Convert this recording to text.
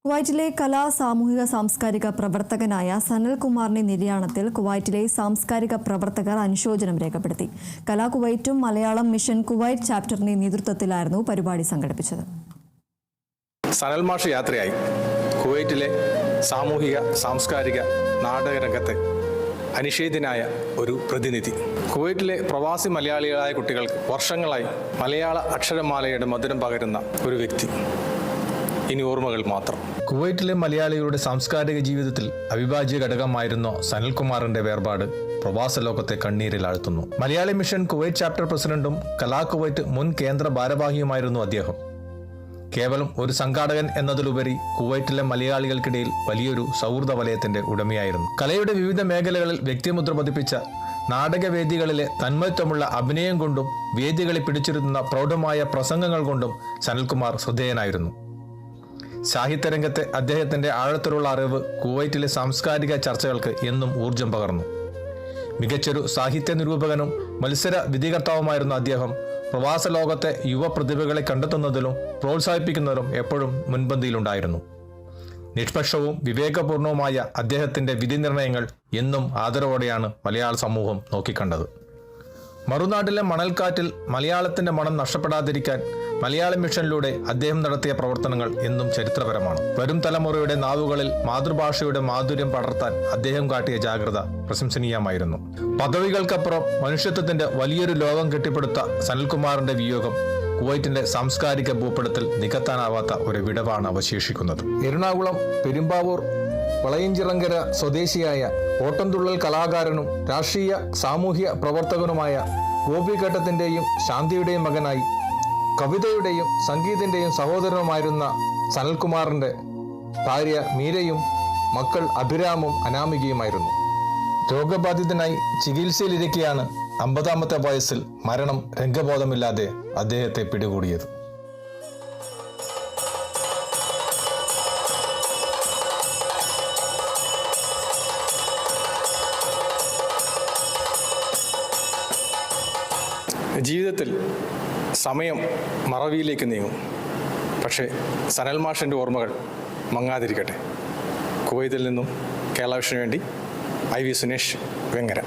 കുവൈറ്റിലെ കലാ സാമൂഹിക സാംസ്കാരിക പ്രവർത്തകനായ സനൽകുമാറിന്റെ നിര്യാണത്തിൽ കുവൈറ്റിലെ സാംസ്കാരിക പ്രവർത്തകർ അനുശോചനം രേഖപ്പെടുത്തി. കലാ കുവൈറ്റും മലയാളം മിഷൻ കുവൈറ്റ് ചാപ്റ്ററിന്റെ നേതൃത്വത്തിലായിരുന്നു പരിപാടി സംഘടിപ്പിച്ചത്. സനൽ മാഷ് യാത്രയായി കുവൈറ്റിലെ സാമൂഹിക സാംസ്കാരിക നാടക രംഗത്തെ അനിഷേധ്യനായ ഒരു പ്രതിനിധി. കുവൈറ്റിലെ പ്രവാസി മലയാളികളായ കുട്ടികൾക്ക് വർഷങ്ങളായി മലയാള അക്ഷരമാലയുടെ മധുരം പകരുന്ന ഒരു വ്യക്തി. ഇനി ഓർമ്മകൾ മാത്രം. കുവൈറ്റിലെ മലയാളികളുടെ സാംസ്കാരിക ജീവിതത്തിൽ അവിഭാജ്യ ഘടകമായിരുന്ന സനൽകുമാറിന്റെ വേർപാട് പ്രവാസ ലോകത്തെ കണ്ണീരിൽ ആഴ്ത്തുന്നു. മലയാളി മിഷൻ കുവൈറ്റ് ചാപ്റ്റർ പ്രസിഡന്റും കലാ കുവൈറ്റ് മുൻ കേന്ദ്ര ഭാരവാഹിയുമായിരുന്നു അദ്ദേഹം. കേവലം ഒരു സംഘാടകൻ എന്നതിലുപരി കുവൈറ്റിലെ മലയാളികൾക്കിടയിൽ വലിയൊരു സൗഹൃദ വലയത്തിന്റെ ഉടമയായിരുന്നു. കലയുടെ വിവിധ മേഖലകളിൽ വ്യക്തിമുദ്ര പതിപ്പിച്ച നാടകവേദികളിലെ തന്മയത്വമുള്ള അഭിനയം കൊണ്ടും വേദികളിൽ പിടിച്ചിരുന്ന പ്രൗഢമായ പ്രസംഗങ്ങൾ കൊണ്ടും സനൽകുമാർ ശ്രദ്ധേയനായിരുന്നു. സാഹിത്യരംഗത്തെ അദ്ദേഹത്തിന്റെ ആഴത്തിലുള്ള അറിവ് കുവൈറ്റിലെ സാംസ്കാരിക ചർച്ചകൾക്ക് എന്നും ഊർജം പകർന്നു. മികച്ചൊരു സാഹിത്യ നിരൂപകനും മത്സര വിധികർത്താവുമായിരുന്ന അദ്ദേഹം പ്രവാസ ലോകത്തെ യുവ പ്രതിഭകളെ കണ്ടെത്തുന്നതിലും പ്രോത്സാഹിപ്പിക്കുന്നതിലും എപ്പോഴും മുൻപന്തിയിലുണ്ടായിരുന്നു. നിഷ്പക്ഷവും വിവേകപൂർണവുമായ അദ്ദേഹത്തിന്റെ വിധി നിർണയങ്ങൾ എന്നും ആദരവോടെയാണ് മലയാള സമൂഹം നോക്കിക്കണ്ടത്. മറുനാട്ടിലെ മണൽക്കാറ്റിൽ മലയാളത്തിന്റെ മണം നഷ്ടപ്പെടാതിരിക്കാൻ മലയാള മിഷനിലൂടെ അദ്ദേഹം നടത്തിയ പ്രവർത്തനങ്ങൾ എന്നും ചരിത്രപരമാണ്. വരും തലമുറയുടെ നാവുകളിൽ മാതൃഭാഷയുടെ മാധുര്യം പടർത്താൻ അദ്ദേഹം കാട്ടിയ ജാഗ്രത പ്രശംസനീയമായിരുന്നു. പദവികൾക്കപ്പുറം മനുഷ്യത്വത്തിന്റെ വലിയൊരു ലോകം കെട്ടിപ്പടുത്ത സനൽകുമാറിന്റെ വിയോഗം കുവൈറ്റിന്റെ സാംസ്കാരിക ഭൂപടത്തിൽ നികത്താനാവാത്ത ഒരു വിടവാണ് അവശേഷിക്കുന്നത്. എറണാകുളം പെരുമ്പാവൂർ വളയഞ്ചിറങ്കര സ്വദേശിയായ ഓട്ടംതുള്ളൽ കലാകാരനും രാഷ്ട്രീയ സാമൂഹ്യ പ്രവർത്തകനുമായ ഗോപിഘട്ടത്തിന്റെയും ശാന്തിയുടെയും മകനായി കവിതയുടെയും സംഗീതത്തിന്റെയും സഹോദരനുമായിരുന്ന സനൽകുമാറിന്റെ ഭാര്യ മീരയും മക്കൾ അഭിരാമും അനാമികയുമായിരുന്നു. രോഗബാധിതനായി ചികിത്സയിലിരിക്കെയാണ് 50-ാമത്തെ വയസ്സിൽ മരണം രംഗബോധമില്ലാതെ അദ്ദേഹത്തെ പിടികൂടിയത്. ജീവിതത്തിൽ സമയം മറവിയിലേക്ക് നീങ്ങും. പക്ഷേ സനൽ മാഷിൻ്റെ ഓർമ്മകൾ മങ്ങാതിരിക്കട്ടെ. കുവൈത്തിൽ നിന്നും കേരള വിഷന് വേണ്ടി IV സുനേഷ്, വെങ്ങര.